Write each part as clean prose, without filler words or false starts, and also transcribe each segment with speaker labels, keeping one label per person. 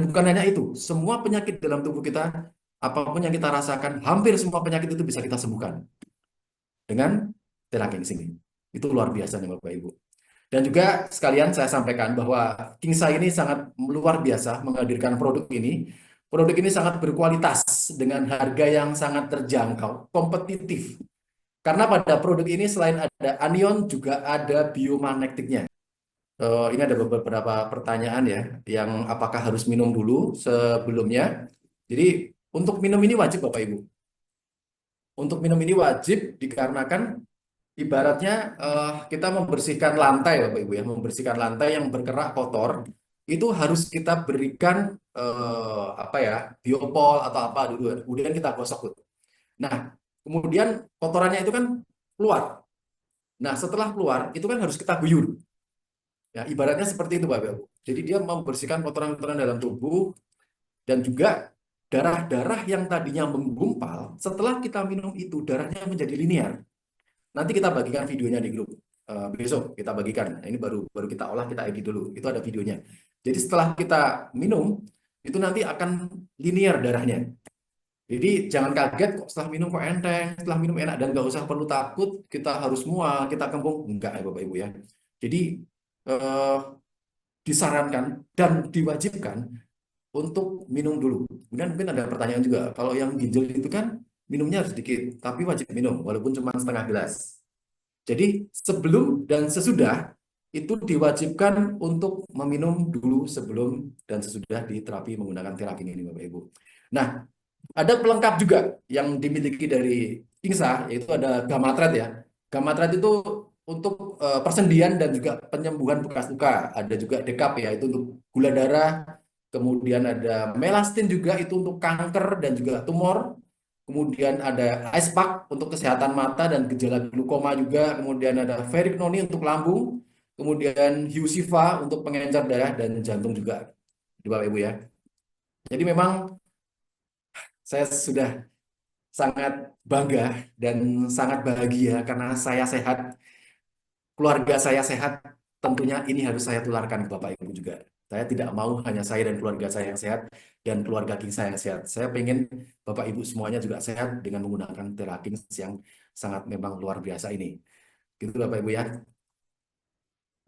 Speaker 1: bukan hanya itu, semua penyakit dalam tubuh kita, apapun yang kita rasakan, hampir semua penyakit itu bisa kita sembuhkan dengan teraking ini. Itu luar biasa nih Bapak Ibu. Dan juga sekalian saya sampaikan bahwa Kingsa ini sangat luar biasa menghadirkan produk ini. Produk ini sangat berkualitas dengan harga yang sangat terjangkau, kompetitif. Karena pada produk ini selain ada anion juga ada biomagnetiknya. Ini ada beberapa pertanyaan ya, yang apakah harus minum dulu sebelumnya. Jadi untuk minum ini wajib Bapak Ibu. Untuk minum ini wajib dikarenakan ibaratnya kita membersihkan lantai Bapak Ibu ya, membersihkan lantai yang berkerak kotor itu harus kita berikan apa ya, biopol atau apa dulu, kemudian kita gosok dulu. Nah, kemudian kotorannya itu kan keluar. Nah, setelah keluar itu kan harus kita guyur. Ya, ibaratnya seperti itu Bapak Ibu. Jadi dia membersihkan kotoran-kotoran dalam tubuh dan juga darah-darah yang tadinya menggumpal, setelah kita minum itu darahnya menjadi linear. Nanti kita bagikan videonya di grup. Besok kita bagikan. Nah, ini baru baru kita olah, kita edit dulu. Itu ada videonya. Jadi setelah kita minum, itu nanti akan linear darahnya. Jadi jangan kaget kok setelah minum kok enteng, setelah minum enak, dan nggak usah perlu takut kita harus mual, kita kembung. Enggak ya Bapak Ibu ya. Jadi eh, disarankan dan diwajibkan untuk minum dulu. Kemudian mungkin ada pertanyaan juga, kalau yang ginjal itu kan minumnya harus sedikit, tapi wajib minum walaupun cuma setengah gelas. Jadi sebelum dan sesudah itu diwajibkan untuk meminum dulu sebelum dan sesudah di terapi menggunakan terapi ini Bapak Ibu. Nah, ada pelengkap juga yang dimiliki dari Kingsa, yaitu ada gamatret ya. Gamatret itu untuk persendian dan juga penyembuhan bekas luka. Ada juga dekap ya, itu untuk gula darah. Kemudian ada melastin juga, itu untuk kanker dan juga tumor. Kemudian ada ice pack untuk kesehatan mata dan gejala glukoma juga. Kemudian ada ferric noni untuk lambung. Kemudian Husiva untuk pengencer darah dan jantung juga. Di Bapak Ibu ya. Jadi memang saya sudah sangat bangga dan sangat bahagia karena saya sehat, keluarga saya sehat. Tentunya ini harus saya tularkan ke Bapak Ibu juga. Saya tidak mau hanya saya dan keluarga saya yang sehat dan keluarga King saya yang sehat. Saya pengen Bapak Ibu semuanya juga sehat dengan menggunakan terapi yang sangat memang luar biasa ini. Gitu Bapak Ibu ya.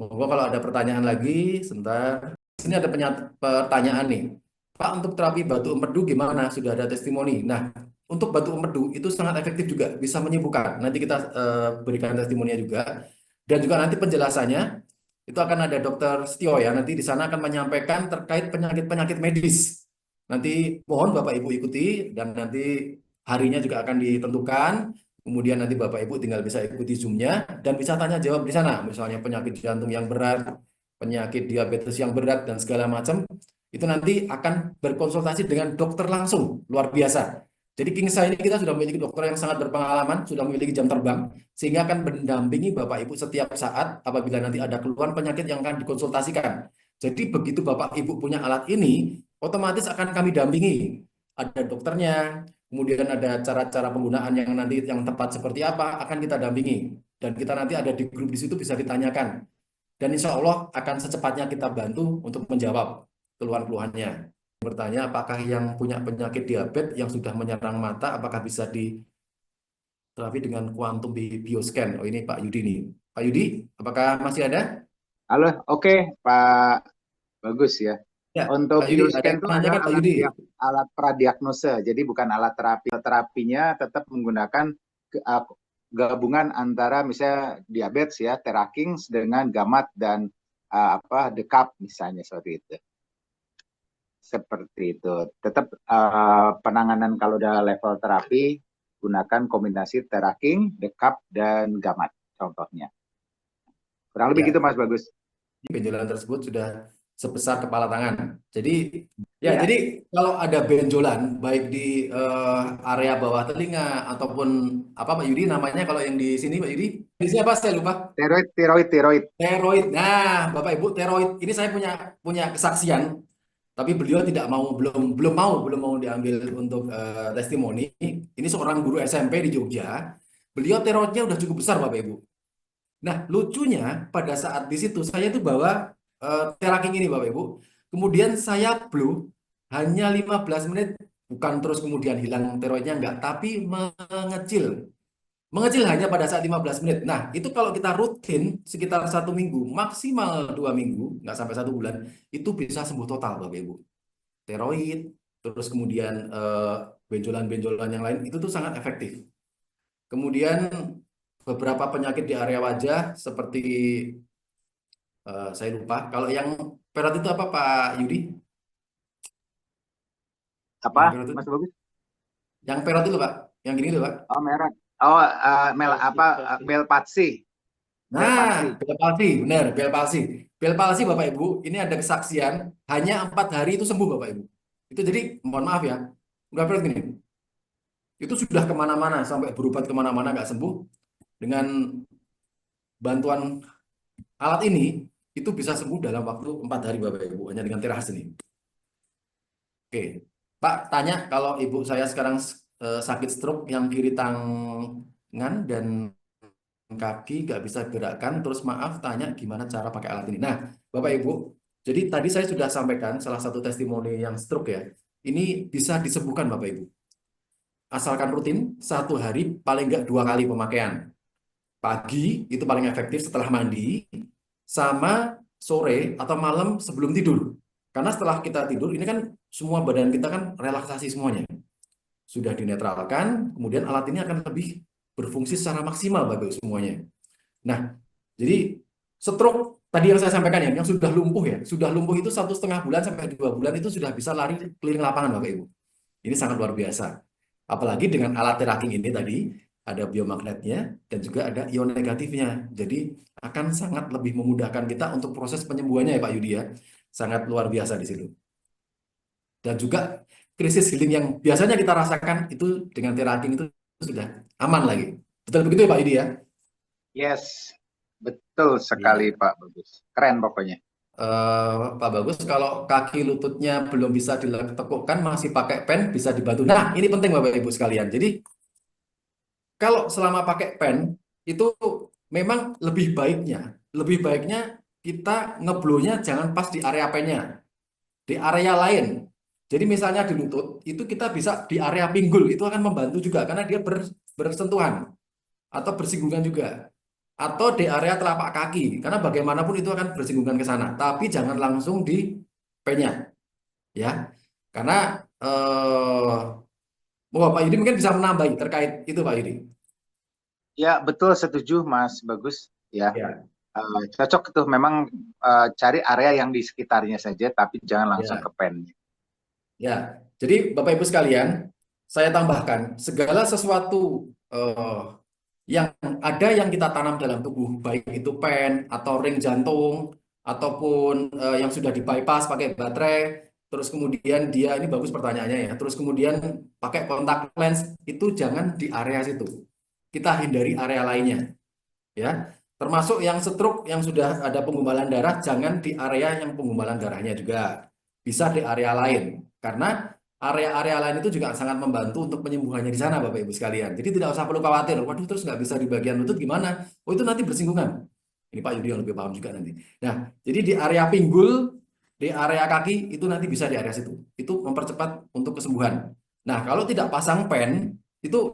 Speaker 1: Monggo kalau ada pertanyaan lagi, sebentar. Sini ada pertanyaan nih. Pak, untuk terapi batu empedu gimana? Sudah ada testimoni. Nah, untuk batu empedu itu sangat efektif juga, bisa menyembuhkan. Nanti kita berikan testimoninya juga. Dan juga nanti penjelasannya itu akan ada Dokter Setio ya. Nanti di sana akan menyampaikan terkait penyakit-penyakit medis. Nanti mohon Bapak Ibu ikuti dan nanti harinya juga akan ditentukan. Kemudian nanti Bapak Ibu tinggal bisa ikuti Zoom-nya dan bisa tanya jawab di sana. Misalnya penyakit jantung yang berat, penyakit diabetes yang berat dan segala macam. Itu nanti akan berkonsultasi dengan dokter langsung, luar biasa. Jadi Kingsa ini kita sudah memiliki dokter yang sangat berpengalaman, sudah memiliki jam terbang, sehingga akan mendampingi Bapak Ibu setiap saat apabila nanti ada keluhan penyakit yang akan dikonsultasikan. Jadi begitu Bapak Ibu punya alat ini, otomatis akan kami dampingi. Ada dokternya, kemudian ada cara-cara penggunaan yang nanti yang tepat seperti apa, akan kita dampingi. Dan kita nanti ada di grup di situ bisa ditanyakan. Dan insya Allah akan secepatnya kita bantu untuk menjawab keluhan-keluhannya. Bertanya apakah yang punya penyakit diabetes yang sudah menyerang mata, apakah bisa diterapi dengan quantum bioscan? Oh ini Pak Yudi nih. Pak Yudi, apakah masih ada?
Speaker 2: Halo, oke Pak Bagus ya.
Speaker 1: Ya,
Speaker 2: Untuk
Speaker 1: Pak Yudi, ada
Speaker 2: bioscan
Speaker 1: yang
Speaker 2: itu
Speaker 1: menanyakan
Speaker 2: adalah
Speaker 1: Pak Yudi.
Speaker 2: alat pradiagnose, jadi bukan alat terapi. Terapinya tetap menggunakan gabungan antara misalnya diabetes ya, Terakings dengan gamat dan dekap misalnya seperti itu. Seperti itu. Tetap penanganan kalau udah level terapi gunakan kombinasi Teraking, dekap dan gamat contohnya. Kurang lebih gitu
Speaker 1: Ya,
Speaker 2: Mas Bagus.
Speaker 1: benjolan tersebut sudah sebesar kepala tangan.
Speaker 2: Ya.
Speaker 1: Jadi kalau ada benjolan baik di area bawah telinga ataupun apa Pak Yudi namanya kalau yang di sini Pak Yudi? Di sini apa saya lupa?
Speaker 2: Tiroid.
Speaker 1: Teroid. Nah, Bapak Ibu, teroid ini saya punya punya kesaksian, tapi beliau tidak mau, belum mau diambil untuk testimoni. Ini seorang guru SMP di Jogja. Beliau teroidnya udah cukup besar, Bapak Ibu. Nah, lucunya pada saat di situ saya itu bawa teraking ini, Bapak Ibu. Kemudian saya blue. hanya 15 menit, bukan terus kemudian hilang tiroidnya enggak, tapi mengecil. Mengecil hanya pada saat 15 menit. Nah, itu kalau kita rutin sekitar 1 minggu, maksimal 2 minggu, nggak sampai 1 bulan, itu bisa sembuh total, Bapak Ibu. Tiroid, terus kemudian benjolan-benjolan yang lain, itu tuh sangat efektif. Kemudian beberapa penyakit di area wajah, seperti saya lupa, kalau yang perat itu apa Pak Yudi?
Speaker 2: Apa,
Speaker 1: Yang perat itu,
Speaker 2: Mas Bagus?
Speaker 1: yang perat itu Pak, yang gini tuh Pak.
Speaker 2: Oh, merek. Oh, Bel Patsi. Bel
Speaker 1: Nah,
Speaker 2: Patsi.
Speaker 1: bel palsi, benar, bel palsi. Bel palsi Bapak Ibu, ini ada kesaksian hanya 4 hari itu sembuh Bapak Ibu. Itu jadi, mohon maaf ya, udah berat gini. Itu sudah kemana-mana, sampai berobat kemana-mana nggak sembuh. Dengan bantuan alat ini, itu bisa sembuh dalam waktu 4 hari Bapak Ibu, hanya dengan teraas ini. Oke, Pak tanya kalau ibu saya sekarang sakit stroke yang kiri tangan dan kaki nggak bisa gerakkan, terus maaf tanya gimana cara pakai alat ini. Nah, Bapak Ibu, jadi tadi saya sudah sampaikan salah satu testimoni yang stroke ya, ini bisa disembuhkan Bapak Ibu. Asalkan rutin 1 hari paling nggak 2 kali pemakaian. Pagi itu paling efektif setelah mandi, sama sore atau malam sebelum tidur. Karena setelah kita tidur, ini kan semua badan kita kan relaksasi semuanya. Sudah dinetralkan, kemudian alat ini akan lebih berfungsi secara maksimal bagi semuanya. Nah, jadi stroke tadi yang saya sampaikan ya, yang sudah lumpuh ya, sudah lumpuh itu 1,5 bulan sampai 2 bulan itu sudah bisa lari keliling lapangan Bapak Ibu. Ini sangat luar biasa. Apalagi dengan alat tracking ini tadi, ada biomagnetnya dan juga ada ion negatifnya. Jadi akan sangat lebih memudahkan kita untuk proses penyembuhannya ya Pak Yudi ya. Sangat luar biasa di situ. Dan juga krisis healing yang biasanya kita rasakan itu dengan tracking itu sudah aman lagi. Betul begitu ya Pak Yudi ya?
Speaker 2: Yes, betul sekali
Speaker 1: Iya.
Speaker 2: Pak Bagus. Keren pokoknya.
Speaker 1: Pak Bagus, kalau kaki lututnya belum bisa ditekukkan, masih pakai pen, bisa dibantu. Nah, ini penting Bapak Ibu sekalian. Jadi kalau selama pakai pen itu memang lebih baiknya kita ngeblonya jangan pas di area pennya, di area lain. Jadi misalnya di lutut itu kita bisa di area pinggul, itu akan membantu juga karena dia bersentuhan atau bersinggungan juga. Atau di area telapak kaki karena bagaimanapun itu akan bersinggungan ke sana. Tapi jangan langsung di pennya ya. Karena Pak Yudi mungkin bisa menambahi terkait itu Pak Yudi.
Speaker 2: Ya, betul, setuju Mas Bagus. Ya,
Speaker 1: Ya.
Speaker 2: cocok tuh memang, cari area yang di sekitarnya saja, tapi jangan langsung ke
Speaker 1: Ya.
Speaker 2: pen.
Speaker 1: Ya, jadi Bapak Ibu sekalian, saya tambahkan segala sesuatu yang ada yang kita tanam dalam tubuh, baik itu pen atau ring jantung ataupun yang sudah di bypass pakai baterai, terus kemudian dia ini bagus pertanyaannya ya, terus kemudian pakai kontak lens itu jangan di area situ, kita hindari area lainnya, ya. Termasuk yang stroke yang sudah ada penggumpalan darah, jangan di area yang penggumpalan darahnya juga. Bisa di area lain. Karena area-area lain itu juga sangat membantu untuk penyembuhannya di sana, Bapak Ibu sekalian. Jadi tidak usah perlu khawatir. Waduh, terus nggak bisa di bagian lutut gimana? Oh, itu nanti bersinggungan. Ini Pak Yudi yang lebih paham juga nanti. Nah, jadi di area pinggul, di area kaki, itu nanti bisa di area situ. Itu mempercepat untuk kesembuhan. Nah, kalau tidak pasang pen, itu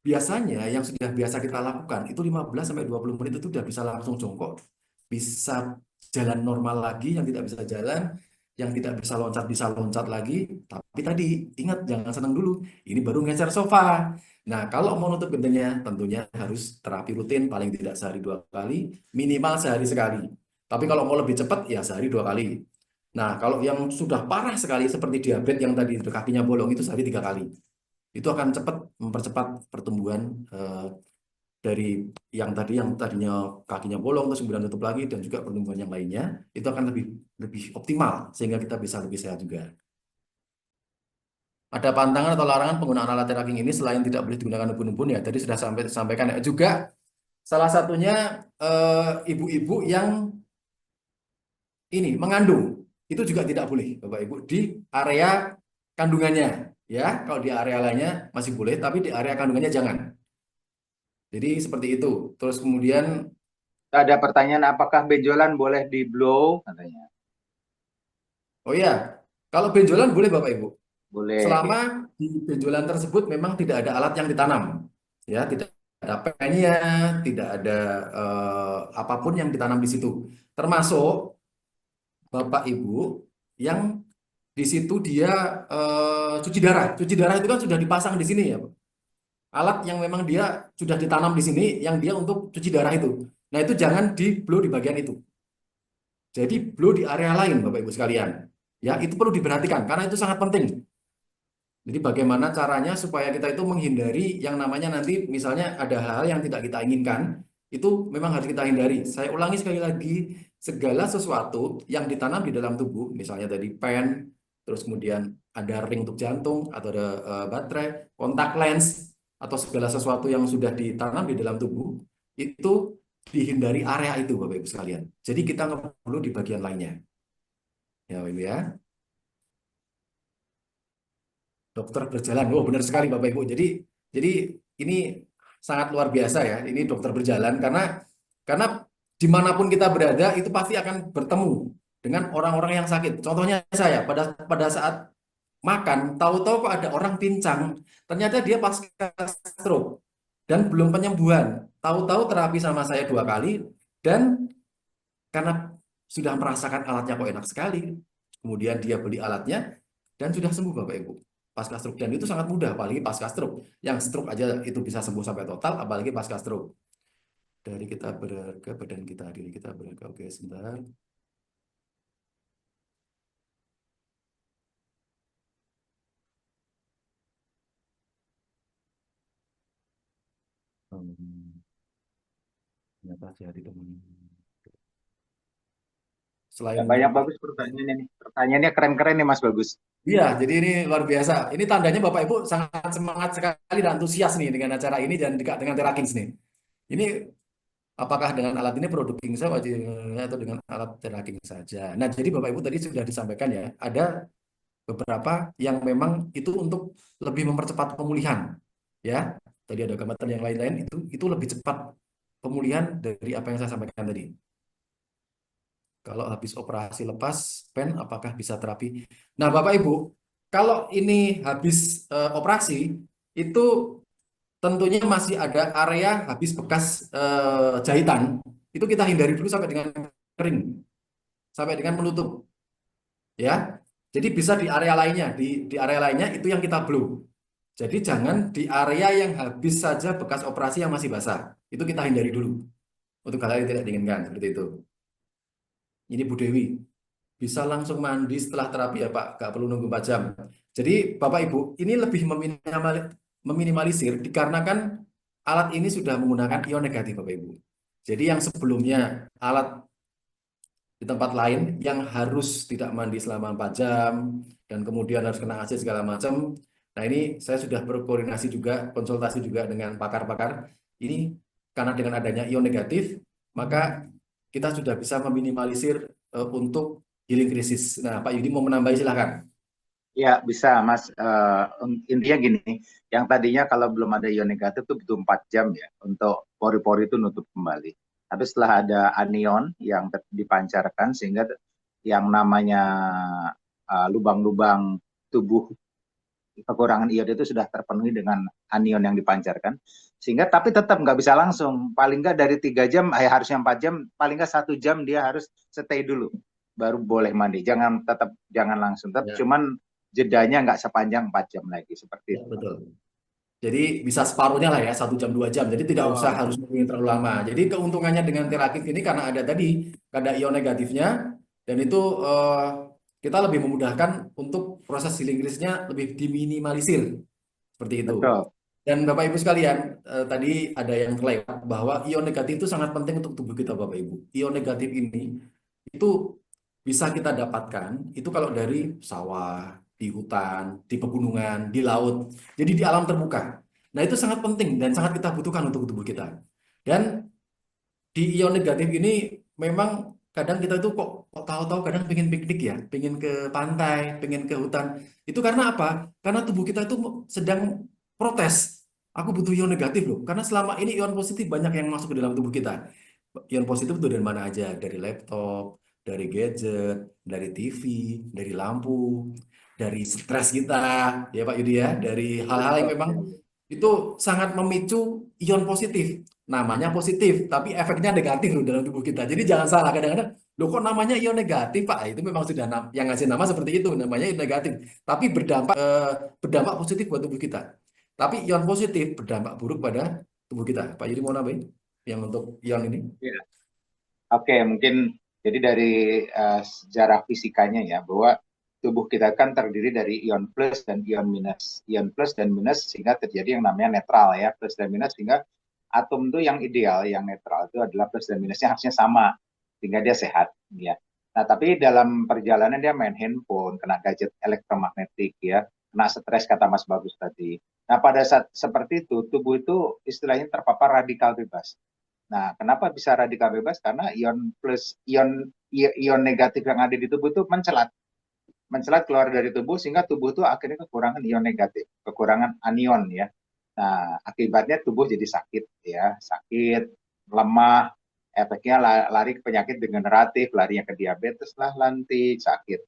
Speaker 1: biasanya yang sudah biasa kita lakukan itu 15 sampai 20 menit itu sudah bisa langsung jongkok. Bisa jalan normal lagi, yang tidak bisa jalan, yang tidak bisa loncat lagi. Tapi tadi ingat jangan senang dulu. Ini baru ngecer sofa. Nah, kalau mau nutup gentengnya tentunya harus terapi rutin paling tidak sehari 2 kali, minimal sehari sekali. Tapi kalau mau lebih cepat ya sehari 2 kali. Nah, kalau yang sudah parah sekali seperti diabetes yang tadi kakinya bolong itu sehari 3 kali. Itu akan cepat mempercepat pertumbuhan dari yang tadinya kakinya bolong terus kemudian tutup lagi dan juga pertumbuhan yang lainnya itu akan lebih lebih optimal sehingga kita bisa lebih sehat juga. Ada pantangan atau larangan penggunaan alat tracking ini selain tidak boleh digunakan ubun-ubun ya tadi sudah sampaikan ya juga salah satunya ibu-ibu yang ini mengandung itu juga tidak boleh Bapak Ibu di area kandungannya ya kalau di area lainnya masih boleh tapi di area kandungannya jangan. Jadi seperti itu. Terus kemudian,
Speaker 2: Ada pertanyaan, apakah benjolan boleh di blow katanya?
Speaker 1: oh ya, Kalau benjolan boleh Bapak Ibu.
Speaker 2: Boleh ya.
Speaker 1: Selama di benjolan tersebut memang tidak ada alat yang ditanam. Ya, tidak ada pennya, tidak ada apapun yang ditanam di situ. Termasuk Bapak Ibu yang di situ dia cuci darah. Cuci darah itu kan sudah dipasang di sini ya, Pak. Alat yang memang dia sudah ditanam di sini yang dia untuk cuci darah itu. Nah, itu jangan di blow di bagian itu. Jadi blow di area lain Bapak Ibu sekalian. Ya, itu perlu diperhatikan karena itu sangat penting. Jadi bagaimana caranya supaya kita itu menghindari yang namanya nanti misalnya ada hal yang tidak kita inginkan, itu memang harus kita hindari. Saya ulangi sekali lagi, segala sesuatu yang ditanam di dalam tubuh, misalnya tadi pen, terus kemudian ada ring untuk jantung, atau ada baterai, kontak lens, atau segala sesuatu yang sudah ditanam di dalam tubuh, itu dihindari area itu Bapak Ibu sekalian. Jadi kita nggak perlu di bagian lainnya. Ya Bapak Ibu ya. Dokter berjalan. Oh, benar sekali Bapak Ibu. Jadi ini sangat luar biasa ya. Ini dokter berjalan karena dimanapun kita berada itu pasti akan bertemu dengan orang-orang yang sakit. Contohnya saya pada saat makan, tahu-tahu kok ada orang pincang. Ternyata dia pasca stroke dan belum penyembuhan. Tahu-tahu terapi sama saya 2 kali dan karena sudah merasakan alatnya kok enak sekali. Kemudian dia beli alatnya dan sudah sembuh Bapak Ibu. Pasca stroke dan itu sangat mudah apalagi pasca stroke. Yang stroke aja itu bisa sembuh sampai total apalagi pasca stroke. Dari kita berharga badan kita diri kita berharga. Oke, sebentar. Ternyata hati teman.
Speaker 2: Ya,
Speaker 1: Selain
Speaker 2: banyak bagus pertanyaannya nih. Pertanyaannya keren-keren nih Mas Bagus.
Speaker 1: iya, jadi ini luar biasa. Ini tandanya Bapak Ibu sangat semangat sekali dan antusias nih dengan acara ini dan dengan Terakings nih. Ini apakah dengan alat ini produk Kingsa wajib atau dengan alat Teraking saja? Nah, jadi Bapak Ibu tadi sudah disampaikan ya, ada beberapa yang memang itu untuk lebih mempercepat pemulihan. Ya, tadi ada gambaran yang lain-lain itu lebih cepat pemulihan dari apa yang saya sampaikan tadi. Kalau habis operasi lepas pen, apakah bisa terapi? Nah, Bapak Ibu, kalau ini habis operasi, itu tentunya masih ada area habis bekas jahitan. Itu kita hindari dulu sampai dengan kering, sampai dengan menutup, ya. Jadi bisa di area lainnya, di area lainnya itu yang kita blow. Jadi jangan di area yang habis saja bekas operasi yang masih basah. Itu kita hindari dulu untuk hal yang tidak diinginkan seperti itu. Ini Bu Dewi. Bisa langsung mandi setelah terapi ya Pak, nggak perlu nunggu 4 jam. Jadi Bapak Ibu, ini lebih meminimalisir dikarenakan alat ini sudah menggunakan ion negatif Bapak Ibu. Jadi yang sebelumnya alat di tempat lain yang harus tidak mandi selama 4 jam dan kemudian harus kena AC segala macam. Nah ini saya sudah berkoordinasi juga, konsultasi juga dengan pakar-pakar. Ini karena dengan adanya ion negatif, maka kita sudah bisa meminimalisir untuk healing krisis. Nah, Pak Yudi mau menambahi silakan.
Speaker 2: Ya, bisa Mas. Intinya gini, yang tadinya kalau belum ada ion negatif itu butuh 4 jam ya untuk pori-pori itu nutup kembali. Tapi setelah ada anion yang dipancarkan sehingga yang namanya lubang-lubang tubuh kekurangan ion itu sudah terpenuhi dengan anion yang dipancarkan. Sehingga tapi tetap nggak bisa langsung. Paling nggak dari 3 jam, harusnya 4 jam, paling nggak 1 jam dia harus stay dulu. Baru boleh mandi. Jangan langsung. Tetap
Speaker 1: Ya,
Speaker 2: cuman jedanya nggak sepanjang 4 jam lagi seperti
Speaker 1: ya
Speaker 2: itu.
Speaker 1: betul. Jadi bisa separuhnya lah ya, 1 jam 2 jam. Jadi tidak usah
Speaker 2: Oh,
Speaker 1: harus menunggu terlalu lama. Jadi keuntungannya dengan teraktif ini karena ada tadi ada ion negatifnya dan itu kita lebih memudahkan untuk proses healing krisisnya lebih diminimalisir seperti itu.
Speaker 2: betul.
Speaker 1: Dan Bapak Ibu sekalian, tadi ada yang kelewat bahwa ion negatif itu sangat penting untuk tubuh kita Bapak Ibu. Ion negatif ini itu bisa kita dapatkan itu kalau dari sawah, di hutan, di pegunungan, di laut, jadi di alam terbuka. Nah itu sangat penting dan sangat kita butuhkan untuk tubuh kita. Dan di ion negatif ini memang kadang kita itu kok tahu-tahu kadang pengen piknik ya, pengen ke pantai, pengen ke hutan. Itu karena apa? Karena tubuh kita itu sedang protes. Aku butuh ion negatif loh. Karena selama ini ion positif banyak yang masuk ke dalam tubuh kita. Ion positif itu dari mana aja? Dari laptop, dari gadget, dari TV, dari lampu, dari stres kita, ya Pak Yudi ya, dari hal-hal yang memang
Speaker 2: Oke.
Speaker 1: itu sangat memicu ion positif. Namanya positif, tapi efeknya negatif loh dalam tubuh kita. Jadi jangan salah, kadang-kadang, loh kok namanya ion negatif Pak? Itu memang sudah yang ngasih nama seperti itu, namanya ion negatif. Tapi berdampak positif buat tubuh kita. Tapi ion positif berdampak buruk pada tubuh kita. Pak Yudi mau nambahin yang untuk ion ini?
Speaker 2: Ya. Oke, mungkin jadi dari sejarah fisikanya ya, bahwa tubuh kita kan terdiri dari ion plus dan ion minus. Ion plus dan minus sehingga terjadi yang namanya netral ya, plus dan minus, sehingga atom itu yang ideal, yang netral itu adalah plus dan minusnya harusnya sama, sehingga dia sehat ya. Nah, tapi dalam perjalanan dia main handphone, kena gadget elektromagnetik ya, kena stres kata Mas Bagus tadi. Nah, pada saat seperti itu, tubuh itu istilahnya terpapar radikal bebas. Nah, kenapa bisa radikal bebas? Karena ion plus ion negatif yang ada di tubuh itu mencelat keluar dari tubuh sehingga tubuh itu akhirnya kekurangan ion negatif, kekurangan anion ya. Nah, akibatnya tubuh jadi sakit ya, sakit, lemah, efeknya lari ke penyakit degeneratif, larinya ke diabetes lah nanti, sakit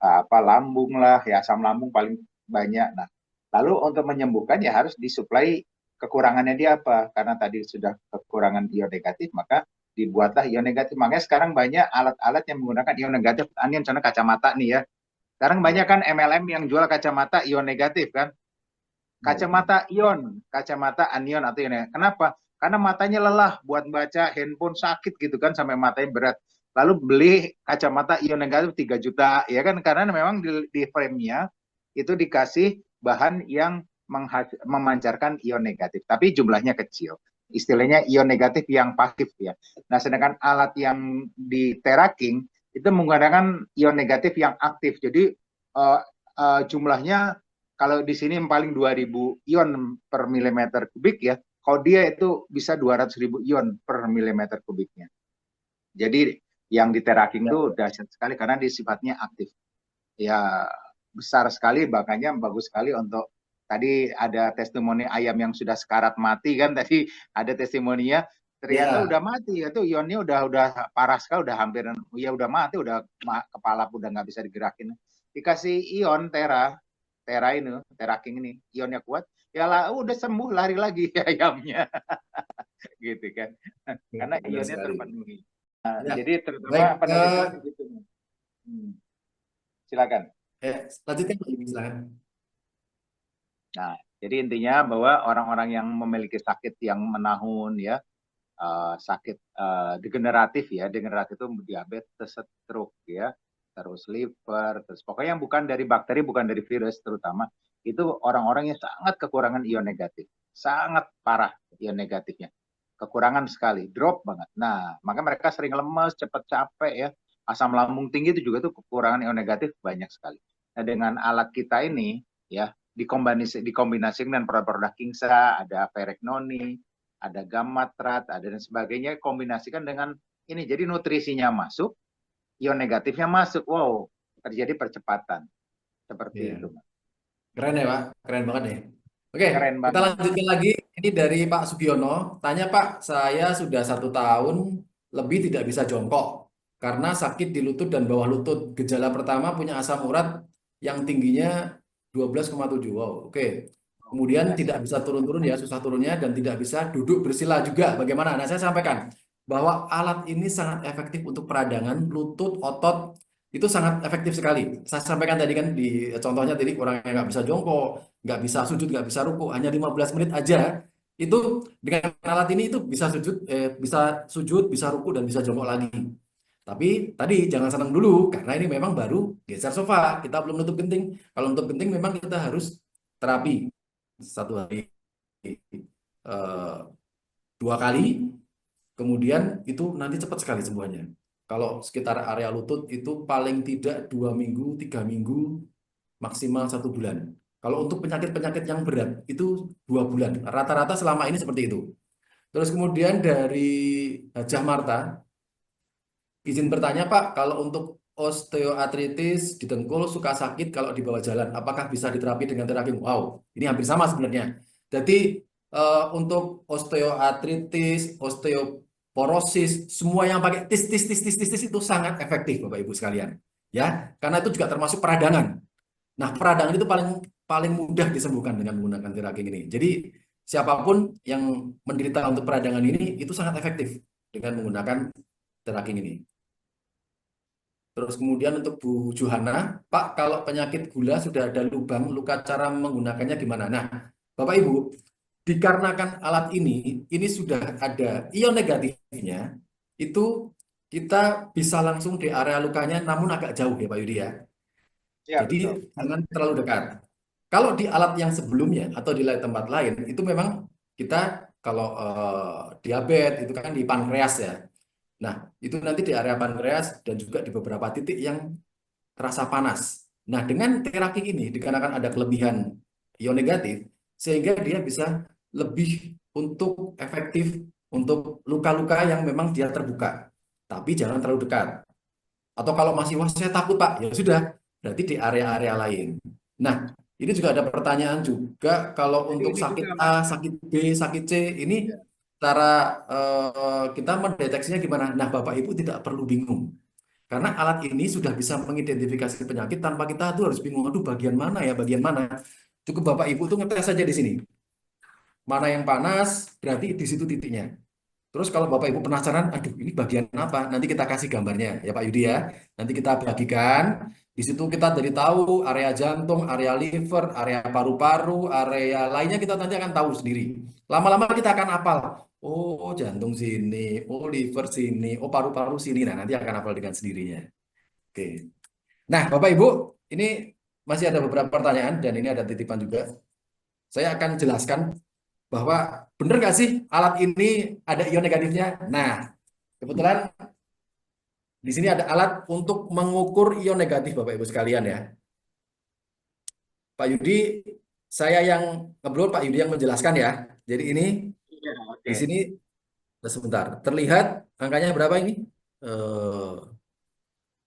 Speaker 2: apa lambung lah, ya asam lambung paling banyak. Nah, lalu untuk menyembuhkan ya harus disuplai kekurangannya dia apa? Karena tadi sudah kekurangan ion negatif, maka dibuatlah ion negatif. Makanya sekarang banyak alat-alat yang menggunakan ion negatif. Ini contoh kacamata nih ya. Sekarang banyak kan MLM yang jual kacamata ion negatif kan? Kacamata ion, kacamata anion atau ion. Kenapa? Karena matanya lelah buat baca handphone, sakit gitu kan sampai matanya berat. Lalu beli kacamata ion negatif 3 juta ya kan, karena memang di frame-nya itu dikasih bahan yang memancarkan ion negatif, tapi jumlahnya kecil. Istilahnya ion negatif yang pasif ya. Nah, sedangkan alat yang di Teraking itu menggunakan ion negatif yang aktif. Jadi jumlahnya kalau di sini paling 2000 ion per milimeter kubik ya, kalau dia itu bisa 200.000 ion per milimeter kubiknya. Jadi yang di Teraking
Speaker 1: Ya.
Speaker 2: itu dahsyat sekali karena dia sifatnya aktif. Ya besar sekali, makanya bagus sekali untuk tadi ada testimoni ayam yang sudah sekarat mati kan, tadi ada testimoninya ternyata
Speaker 1: Ya.
Speaker 2: udah mati ya, tuh ionnya udah parah sekali, udah hampir ya udah mati, udah kepala udah nggak bisa digerakin, dikasih ion tera ini, Teraking ini, ionnya kuat, ya lah udah sembuh lari lagi ayamnya gitu kan, karena
Speaker 1: Benar
Speaker 2: ionnya
Speaker 1: sekali.
Speaker 2: terpenuhi. Nah,
Speaker 1: Ya,
Speaker 2: jadi terutama
Speaker 1: baik.
Speaker 2: penelitian begitu. Silakan.
Speaker 1: Lanjutkan Pak Yudi, silakan.
Speaker 2: Nah, jadi intinya bahwa orang-orang yang memiliki sakit yang menahun ya, sakit degeneratif ya, degeneratif itu diabetes, stroke ya, terus liver, terus pokoknya yang bukan dari bakteri, bukan dari virus terutama, itu orang-orang yang sangat kekurangan ion negatif, sangat parah ion negatifnya, kekurangan sekali, drop banget. Nah, maka mereka sering lemes, cepat capek ya, asam lambung tinggi itu juga tuh kekurangan ion negatif banyak sekali. Nah, dengan alat kita ini ya, dikombinasikan dengan produk-produk Kingsa, ada Ferecnoni, ada Gamatrat, ada dan sebagainya, kombinasikan dengan ini. Jadi nutrisinya masuk, ion negatifnya masuk. Wow, terjadi percepatan. Seperti
Speaker 1: Iya.
Speaker 2: itu.
Speaker 1: Keren ya Pak, keren banget nih. Oke,
Speaker 2: Keren
Speaker 1: kita
Speaker 2: banget.
Speaker 1: lanjutkan lagi. Ini dari Pak Sugiono. Tanya Pak, saya sudah 1 tahun lebih tidak bisa jongkok karena sakit di lutut dan bawah lutut. Gejala pertama punya asam urat yang tingginya 12,7. Wow, oke. Kemudian tidak
Speaker 2: Dahsyat.
Speaker 1: bisa turun-turun ya, susah turunnya dan tidak bisa duduk bersila juga. Bagaimana? Nah, saya sampaikan bahwa alat ini sangat efektif untuk peradangan lutut, otot, itu sangat efektif sekali. Saya sampaikan tadi kan di contohnya tadi orang yang nggak bisa jongkok, nggak bisa sujud, nggak bisa ruku, hanya 15 menit aja. Itu dengan alat ini itu bisa sujud, bisa ruku dan bisa jongkok lagi. Tapi tadi jangan senang dulu karena ini memang baru geser sofa. Kita belum nutup genting. Kalau nutup genting memang kita harus terapi 1 hari, eh, 2 kali. Kemudian itu nanti cepat sekali sembuhnya. Kalau sekitar area lutut itu paling tidak 2 minggu, 3 minggu, maksimal 1 bulan. Kalau untuk penyakit-penyakit yang berat itu 2 bulan. Rata-rata selama ini seperti itu. Terus kemudian dari Hajah Marta, izin bertanya Pak, kalau untuk osteoartritis di dengkul suka sakit kalau dibawa jalan, apakah bisa diterapi dengan terapi? Wow, ini hampir sama sebenarnya. Jadi untuk osteoartritis, porosis, semua yang pakai tis itu sangat efektif Bapak Ibu sekalian. Ya, karena itu juga termasuk peradangan. Nah, peradangan itu paling paling mudah disembuhkan dengan menggunakan teraking ini. Jadi, siapapun yang menderita untuk peradangan ini itu sangat efektif dengan menggunakan teraking ini. Terus kemudian untuk Bu Johana, Pak, kalau penyakit gula sudah ada lubang, luka cara menggunakannya gimana? Nah, Bapak Ibu, dikarenakan alat ini sudah ada ion negatifnya, itu kita bisa langsung di area lukanya, namun agak jauh ya Pak Yudi ya.
Speaker 2: Ya,
Speaker 1: Jadi
Speaker 2: betul.
Speaker 1: jangan terlalu dekat. Kalau di alat yang sebelumnya atau di tempat lain, itu memang kita kalau diabetes itu kan di pankreas ya. Nah, itu nanti di area pankreas dan juga di beberapa titik yang terasa panas. Nah, dengan teraking ini dikarenakan ada kelebihan ion negatif, sehingga dia bisa lebih untuk efektif untuk luka-luka yang memang dia terbuka. Tapi jangan terlalu dekat. Atau kalau masih, wah saya takut Pak, ya sudah, berarti di area-area lain. Nah, ini juga ada pertanyaan juga, kalau
Speaker 2: Jadi
Speaker 1: untuk
Speaker 2: ini
Speaker 1: sakit
Speaker 2: juga Mas.
Speaker 1: A, sakit B, sakit C, ini
Speaker 2: Ya.
Speaker 1: cara kita mendeteksinya gimana? Nah, Bapak Ibu tidak perlu bingung. Karena alat ini sudah bisa mengidentifikasi penyakit tanpa kita tuh harus bingung, aduh bagian mana ya, bagian mana. Cukup Bapak Ibu tuh ngetes saja di sini. Mana yang panas, berarti di situ titiknya. Terus kalau Bapak Ibu penasaran, aduh ini bagian apa? Nanti kita kasih gambarnya ya Pak Yudi ya. Nanti kita bagikan. Di situ kita jadi tahu area jantung, area liver, area paru-paru, area lainnya kita nanti akan tahu sendiri. Lama-lama kita akan hafal. Oh jantung sini, oh liver sini, oh paru-paru sini. Nah nanti akan hafal dengan sendirinya. Oke. Nah Bapak Ibu, ini masih ada beberapa pertanyaan dan ini ada titipan juga. Saya akan jelaskan bahwa benar nggak sih alat ini ada ion negatifnya? Nah, kebetulan di sini ada alat untuk mengukur ion negatif Bapak Ibu sekalian ya. Pak Yudi, saya yang ngobrol, Pak Yudi yang menjelaskan ya. Jadi ini
Speaker 2: Iya,
Speaker 1: di
Speaker 2: oke.
Speaker 1: sini sebentar. Terlihat angkanya berapa ini?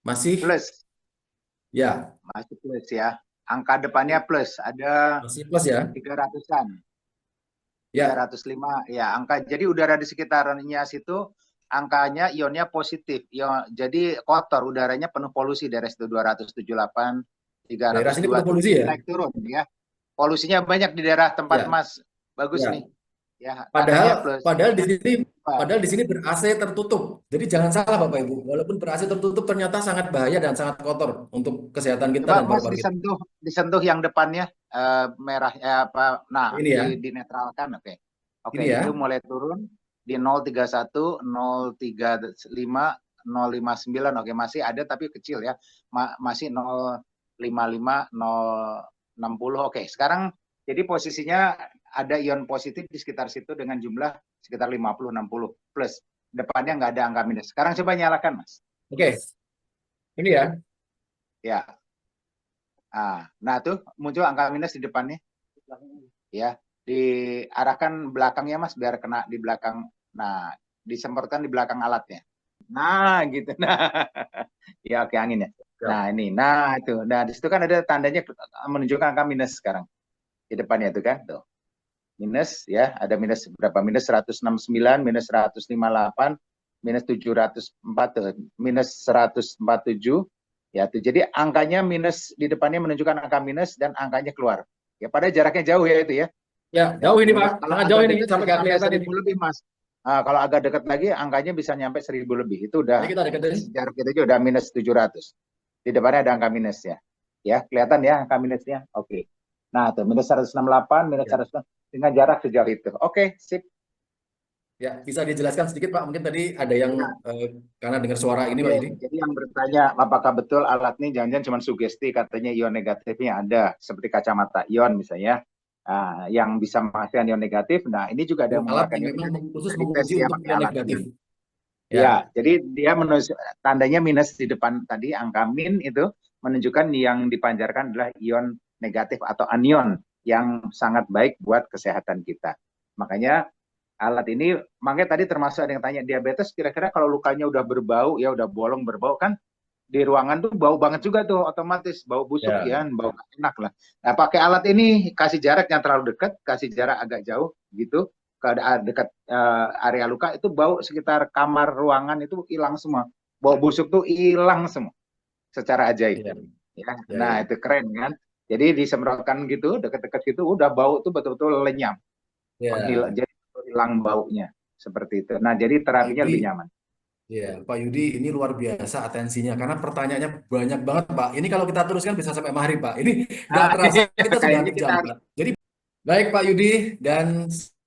Speaker 1: Masih
Speaker 2: Plus,
Speaker 1: ya,
Speaker 2: masih plus ya. Angka depannya plus, ada
Speaker 1: masih plus ya.
Speaker 2: 300-an,
Speaker 1: Ya,
Speaker 2: 305 ya angka. Jadi udara di sekitarnya situ angkanya ionnya positif. Jadi kotor, udaranya penuh polusi daerah situ 278,
Speaker 1: daerah sini
Speaker 2: 302
Speaker 1: penuh
Speaker 2: tuh
Speaker 1: polusi ya.
Speaker 2: naik turun ya. Polusinya banyak di daerah tempat
Speaker 1: Ya,
Speaker 2: Mas. Bagus nih.
Speaker 1: ya.
Speaker 2: Ya,
Speaker 1: Padahal
Speaker 2: tandanya plus.
Speaker 1: padahal di sini
Speaker 2: Wah,
Speaker 1: padahal di sini ber AC tertutup. Jadi jangan salah Bapak Ibu. Walaupun ber AC tertutup ternyata sangat bahaya dan sangat kotor untuk kesehatan kita
Speaker 2: coba
Speaker 1: dan
Speaker 2: Mas
Speaker 1: paru-paru kita.
Speaker 2: disentuh yang depannya merah apa. Nah,
Speaker 1: Ini ya.
Speaker 2: dinetralkan. Oke. Oke,
Speaker 1: Ini
Speaker 2: itu
Speaker 1: ya.
Speaker 2: mulai turun di 031, 035, 059. Oke, masih ada tapi kecil ya. Masih 055, 060. Oke, sekarang jadi posisinya ada ion positif di sekitar situ dengan jumlah sekitar 50-60 plus. Depannya nggak ada angka minus. Sekarang coba nyalakan, Mas.
Speaker 1: Oke. Ini ya.
Speaker 2: Ya. Nah, tuh muncul angka minus di depannya. Ya, diarahkan belakangnya Mas biar kena di belakang. Nah, disemprotkan di belakang alatnya. Nah, gitu. Nah, ya oke angin ya. Nah,
Speaker 1: Siap.
Speaker 2: ini. Nah, itu. Nah, di situ kan ada tandanya menunjukkan angka minus sekarang. Di depannya itu kan, tuh. Minus ya, ada minus berapa? Minus 169, minus 158, minus 704 tuh, minus 147. Ya, tuh. Jadi angkanya minus di depannya menunjukkan angka minus dan angkanya keluar. Ya, pada jaraknya jauh ya itu ya.
Speaker 1: Ya,
Speaker 2: Ya,
Speaker 1: jauh ini Pak.
Speaker 2: minus kalau
Speaker 1: Sangat jauh
Speaker 2: agak
Speaker 1: ini
Speaker 2: dekat
Speaker 1: sampai
Speaker 2: bisa
Speaker 1: nggak
Speaker 2: sampai
Speaker 1: kelihatan ini.
Speaker 2: 1000 lebih, Mas. Kalau agak dekat lagi angkanya bisa nyampe 1000 lebih. Itu
Speaker 1: Ini
Speaker 2: udah
Speaker 1: kita deketin.
Speaker 2: jarak kita aja udah minus 700. Di depannya ada angka minusnya. Ya, kelihatan ya angka minusnya. Oke. Nah, tuh minus 168, minus
Speaker 1: Ya.
Speaker 2: 100 dengan jarak sejauh itu. Oke, sip.
Speaker 1: Ya, bisa dijelaskan sedikit Pak. Mungkin tadi ada yang
Speaker 2: Ya,
Speaker 1: karena dengar suara ini
Speaker 2: oke.
Speaker 1: Pak Yudi.
Speaker 2: Jadi yang bertanya apakah betul alat ini jangan-jangan cuma sugesti katanya ion negatifnya ada seperti kacamata ion misalnya. Yang bisa menghasilkan ion negatif. Nah, ini juga ada
Speaker 1: Itu
Speaker 2: yang
Speaker 1: alat
Speaker 2: mengeluarkan
Speaker 1: yang
Speaker 2: ion
Speaker 1: memang
Speaker 2: negatif.
Speaker 1: khusus
Speaker 2: Bisa dites
Speaker 1: menguji
Speaker 2: ya
Speaker 1: untuk
Speaker 2: pakai
Speaker 1: ion
Speaker 2: alat ini.
Speaker 1: negatif. Ya,
Speaker 2: Ya, jadi dia tandanya minus di depan tadi, angka min itu menunjukkan yang dipancarkan adalah ion negatif atau anion yang sangat baik buat kesehatan kita. Makanya alat ini, makanya tadi termasuk ada yang tanya diabetes, kira-kira kalau lukanya udah berbau, ya udah bolong berbau kan di ruangan tuh bau banget juga tuh otomatis, bau busuk
Speaker 1: ya.
Speaker 2: ya, bau gak enak lah. Nah, pakai alat ini kasih jarak yang terlalu dekat, kasih jarak agak jauh gitu. ke dekat area luka itu bau sekitar kamar ruangan itu hilang semua. Bau busuk tuh hilang semua secara ajaib.
Speaker 1: Iya,
Speaker 2: Ya,
Speaker 1: iya,
Speaker 2: nah
Speaker 1: iya.
Speaker 2: itu keren kan. Jadi disemprotkan gitu dekat-dekat gitu udah bau tuh betul-betul lenyap.
Speaker 1: Iya.
Speaker 2: Jadi hilang baunya seperti itu. Nah, jadi
Speaker 1: Pak
Speaker 2: terapinya lebih
Speaker 1: Yudi,
Speaker 2: nyaman.
Speaker 1: ya, Pak Yudi ini luar biasa atensinya karena pertanyaannya banyak banget, Pak. Ini kalau kita teruskan bisa sampai maghrib, Pak. Ini nggak
Speaker 2: Nah,
Speaker 1: terasa kita sudah
Speaker 2: kayaknya
Speaker 1: hampir
Speaker 2: kita
Speaker 1: jam,
Speaker 2: harus
Speaker 1: Pak. Jadi baik Pak Yudi dan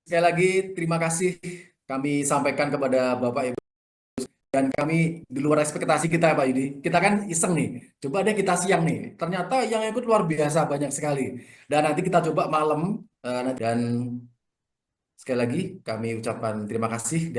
Speaker 1: sekali lagi terima kasih kami sampaikan kepada Bapak Ibu dan kami di luar ekspektasi kita Pak Yudi. Kita kan iseng nih, coba deh kita siang nih. Ternyata yang ikut luar biasa banyak sekali. Dan nanti kita coba malam dan sekali lagi kami ucapkan terima kasih dan